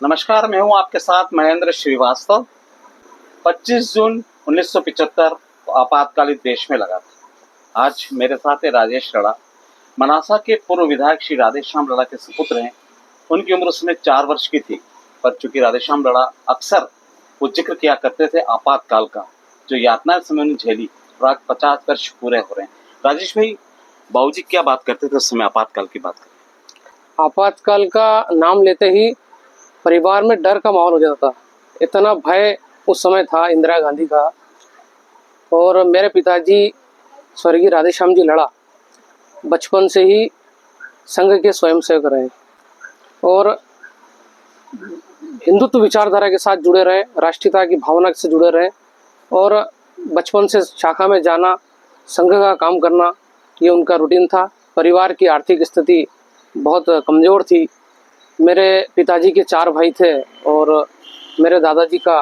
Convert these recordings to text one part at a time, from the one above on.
नमस्कार, मैं हूं आपके साथ महेंद्र श्रीवास्तव। 25 जून 1975 आपातकालीन देश में लगा था। आज मेरे साथ है राजेश लड़ा, मनासा के पूर्व विधायक श्री राधेश्याम लड़ा के सुपुत्र हैं। उनकी उम्र उस समय 4 वर्ष की थी, पर चूंकि राधेश्याम लड़ा अक्सर वो जिक्र किया करते थे आपातकाल का, जो यातनाएं समय उन्हें झेली, और आज 50 वर्ष पूरे हो रहे हैं। राजेश भाई, बाबूजी क्या बात करते थे उस समय आपातकाल की बात करते? आपातकाल का नाम लेते ही परिवार में डर का माहौल हो जाता था। इतना भय उस समय था इंदिरा गांधी का। और मेरे पिताजी स्वर्गीय राधेश्याम जी लड़ा बचपन से ही संघ के स्वयंसेवक रहे और हिंदुत्व विचारधारा के साथ जुड़े रहे, राष्ट्रीयता की भावना से जुड़े रहे और बचपन से शाखा में जाना, संघ का काम करना, ये उनका रूटीन था। परिवार की आर्थिक स्थिति बहुत कमज़ोर थी। मेरे पिताजी के 4 भाई थे और मेरे दादाजी का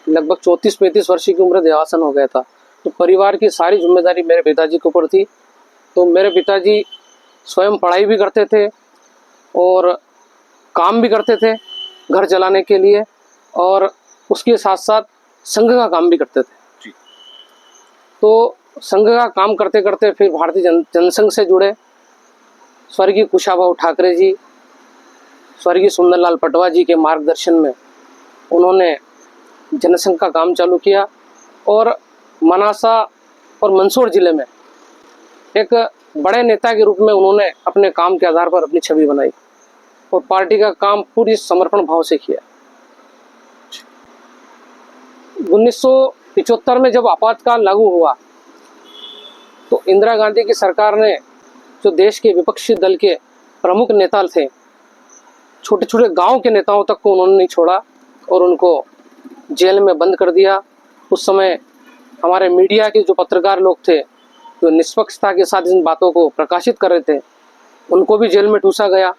लगभग 34-35 वर्ष की उम्र देहासन हो गया था। तो परिवार की सारी जिम्मेदारी मेरे पिताजी के ऊपर थी। तो मेरे पिताजी स्वयं पढ़ाई भी करते थे और काम भी करते थे घर चलाने के लिए, और उसके साथ साथ संघ का काम भी करते थे। तो संघ का काम करते करते फिर भारतीय जनसंघ से जुड़े। स्वर्गीय कुशाभाऊ ठाकरे जी, स्वर्गीय सुंदरलाल पटवा जी के मार्गदर्शन में उन्होंने जनसंघ का काम चालू किया और मनासा और मंदसौर जिले में एक बड़े नेता के रूप में उन्होंने अपने काम के आधार पर अपनी छवि बनाई और पार्टी का काम पूरी समर्पण भाव से किया। 1975 में जब आपातकाल लागू हुआ तो इंदिरा गांधी की सरकार ने, जो देश के विपक्षी दल के प्रमुख नेता थे, छोटे छोटे गांव के नेताओं तक को उन्होंने नहीं छोड़ा और उनको जेल में बंद कर दिया। उस समय हमारे मीडिया के जो पत्रकार लोग थे, जो निष्पक्षता के साथ इन बातों को प्रकाशित कर रहे थे, उनको भी जेल में ठूसा गया।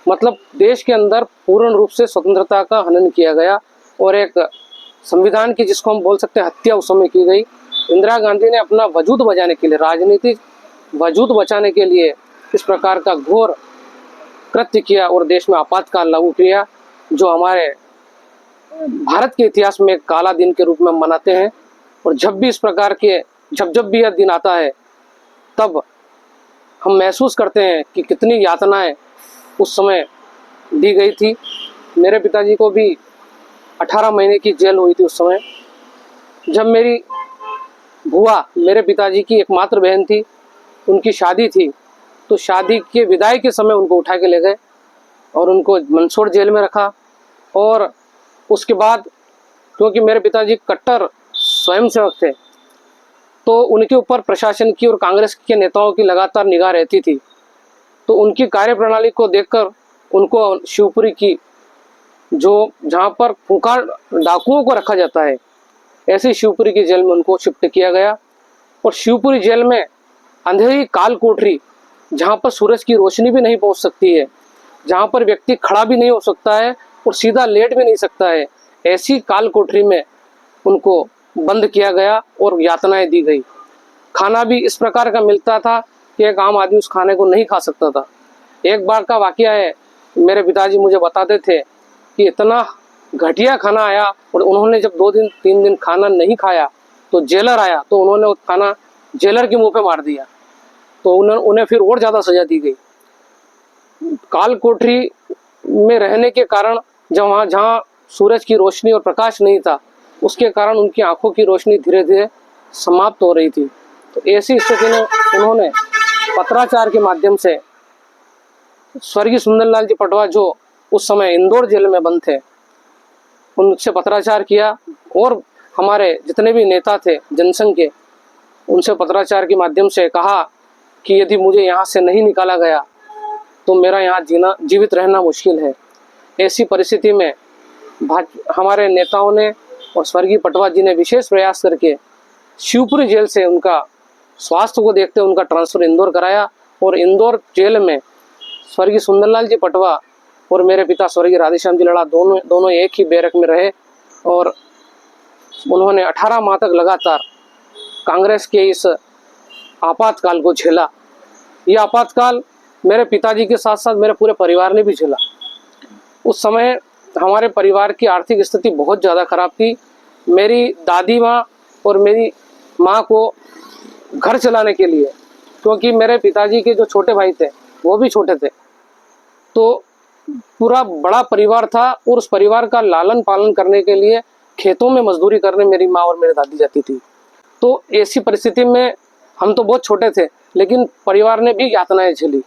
मतलब देश के अंदर पूर्ण रूप से स्वतंत्रता का हनन किया गया और एक संविधान की, जिसको हम बोल सकते हैं, हत्या उस समय की गई। इंदिरा गांधी ने अपना वजूद बचाने के लिए, राजनीतिक वजूद बचाने के लिए इस प्रकार का घोर कृत्य किया और देश में आपातकाल लागू किया, जो हमारे भारत के इतिहास में एक काला दिन के रूप में मनाते हैं। और जब भी इस प्रकार के जब भी यह दिन आता है, तब हम महसूस करते हैं कि कितनी यातनाएं उस समय दी गई थी। मेरे पिताजी को भी 18 महीने की जेल हुई थी उस समय। जब मेरी बुआ, मेरे पिताजी की एकमात्र बहन थी, उनकी शादी थी, तो शादी के विदाई के समय उनको उठा के ले गए और उनको मंदसौर जेल में रखा। और उसके बाद, क्योंकि मेरे पिताजी कट्टर स्वयंसेवक थे, तो उनके ऊपर प्रशासन की और कांग्रेस के नेताओं की लगातार निगाह रहती थी। तो उनकी कार्यप्रणाली को देखकर उनको शिवपुरी की, जो जहाँ पर खूंखार डाकुओं को रखा जाता है, ऐसी शिवपुरी की जेल में उनको शिफ्ट किया गया। और शिवपुरी जेल में अंधेरी काल कोठरी, जहाँ पर सूरज की रोशनी भी नहीं पहुँच सकती है, जहाँ पर व्यक्ति खड़ा भी नहीं हो सकता है और सीधा लेट भी नहीं सकता है, ऐसी काल कोठरी में उनको बंद किया गया और यातनाएं दी गई। खाना भी इस प्रकार का मिलता था कि एक आम आदमी उस खाने को नहीं खा सकता था। एक बार का वाकया है, मेरे पिताजी मुझे बताते थे कि इतना घटिया खाना आया और उन्होंने जब 2-3 दिन खाना नहीं खाया तो जेलर आया, तो उन्होंने वो खाना जेलर के मुंह पे मार दिया। तो उन्हें फिर और ज़्यादा सजा दी गई। काल कोठरी में रहने के कारण, जहाँ सूरज की रोशनी और प्रकाश नहीं था, उसके कारण उनकी आंखों की रोशनी धीरे धीरे समाप्त हो रही थी। तो ऐसी स्थिति में उन्होंने पत्राचार के माध्यम से स्वर्गीय सुंदरलाल जी पटवा, जो उस समय इंदौर जेल में बंद थे, उनसे पत्राचार किया और हमारे जितने भी नेता थे जनसंघ के, उनसे पत्राचार के माध्यम से कहा कि यदि मुझे यहाँ से नहीं निकाला गया तो मेरा यहाँ जीवित रहना मुश्किल है। ऐसी परिस्थिति में हमारे नेताओं ने और स्वर्गीय पटवा जी ने विशेष प्रयास करके शिवपुरी जेल से उनका स्वास्थ्य को देखते उनका ट्रांसफ़र इंदौर कराया और इंदौर जेल में स्वर्गीय सुंदरलाल जी पटवा और मेरे पिता स्वर्गीय राधेश्याम जी लड़ा दोनों एक ही बैरक में रहे और उन्होंने 18 माह तक लगातार कांग्रेस के इस आपातकाल को झेला। यह आपातकाल मेरे पिताजी के साथ साथ मेरे पूरे परिवार ने भी झेला। उस समय हमारे परिवार की आर्थिक स्थिति बहुत ज़्यादा खराब थी। मेरी दादी माँ और मेरी माँ को घर चलाने के लिए, क्योंकि मेरे पिताजी के जो छोटे भाई थे वो भी छोटे थे, तो पूरा बड़ा परिवार था और उस परिवार का लालन पालन करने के लिए खेतों में मजदूरी करने मेरी माँ और मेरी दादी जाती थी। तो ऐसी परिस्थिति में हम तो बहुत छोटे थे, लेकिन परिवार ने भी यातनाएं झेली।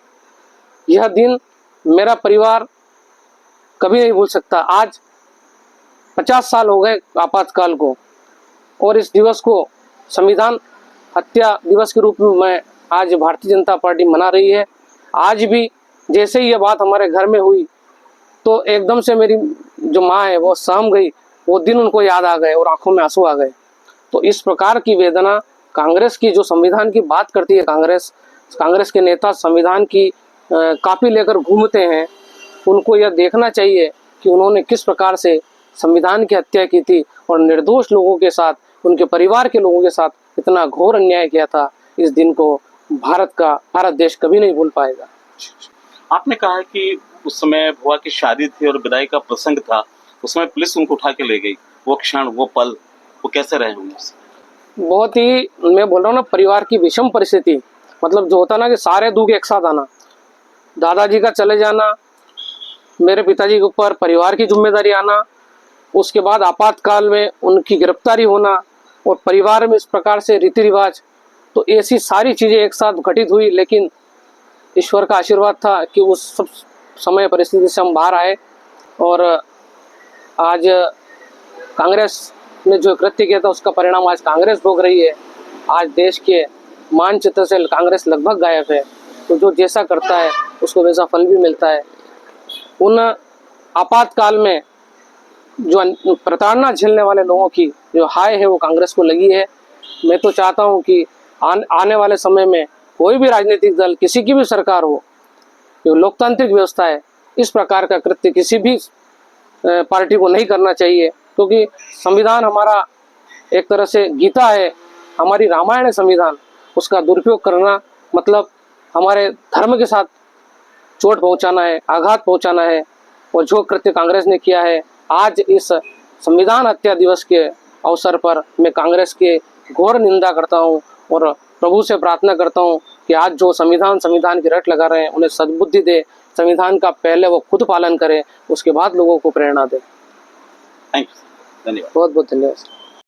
यह दिन मेरा परिवार कभी नहीं भूल सकता। आज 50 साल हो गए आपातकाल को, और इस दिवस को संविधान हत्या दिवस के रूप में आज भारतीय जनता पार्टी मना रही है। आज भी जैसे ही यह बात हमारे घर में हुई तो एकदम से मेरी जो माँ है वो सहम गई, वो दिन उनको याद आ गए और आंखों में आंसू आ गए। तो इस प्रकार की वेदना कांग्रेस की, जो संविधान की बात करती है कांग्रेस के नेता संविधान की कापी लेकर घूमते हैं, उनको यह देखना चाहिए कि उन्होंने किस प्रकार से संविधान की हत्या की थी और निर्दोष लोगों के साथ, उनके परिवार के लोगों के साथ इतना घोर अन्याय किया था। इस दिन को भारत देश कभी नहीं भूल पाएगा। आपने कहा है कि उस समय बुआ की शादी थी और विदाई का प्रसंग था, उस समय पुलिस उनको उठा के ले गई। वो क्षण, वो पल, वो कैसे रहे होंगे? बहुत ही, मैं बोल रहा हूँ ना, परिवार की विषम परिस्थिति, मतलब जो होता ना कि सारे दुख एक साथ आना, दादाजी का चले जाना, मेरे पिताजी के ऊपर परिवार की जिम्मेदारी आना, उसके बाद आपातकाल में उनकी गिरफ्तारी होना और परिवार में इस प्रकार से रीति रिवाज, तो ऐसी सारी चीज़ें एक साथ घटित हुई। लेकिन ईश्वर का आशीर्वाद था कि उस सब समय परिस्थिति से हम बाहर आए और आज कांग्रेस ने जो कृत्य किया था उसका परिणाम आज कांग्रेस भोग रही है। आज देश के मानचित्र से कांग्रेस लगभग गायब है, तो जो जैसा करता है उसको वैसा फल भी मिलता है। उन आपातकाल में जो प्रताड़ना झेलने वाले लोगों की जो हाय है वो कांग्रेस को लगी है। मैं तो चाहता हूं कि आने वाले समय में कोई भी राजनीतिक दल, किसी की भी सरकार हो, जो लोकतांत्रिक व्यवस्था है, इस प्रकार का कृत्य किसी भी पार्टी को नहीं करना चाहिए, क्योंकि संविधान हमारा एक तरह से गीता है, हमारी रामायण है संविधान। उसका दुरुपयोग करना मतलब हमारे धर्म के साथ चोट पहुंचाना है, आघात पहुंचाना है। और जो कृत्य कांग्रेस ने किया है, आज इस संविधान हत्या दिवस के अवसर पर मैं कांग्रेस के घोर निंदा करता हूं और प्रभु से प्रार्थना करता हूं कि आज जो संविधान की रट लगा रहे हैं उन्हें सद्बुद्धि दे, संविधान का पहले वो खुद पालन करें, उसके बाद लोगों को प्रेरणा दे। थैंक यू, धन्यवाद। बहुत बहुत धन्यवाद।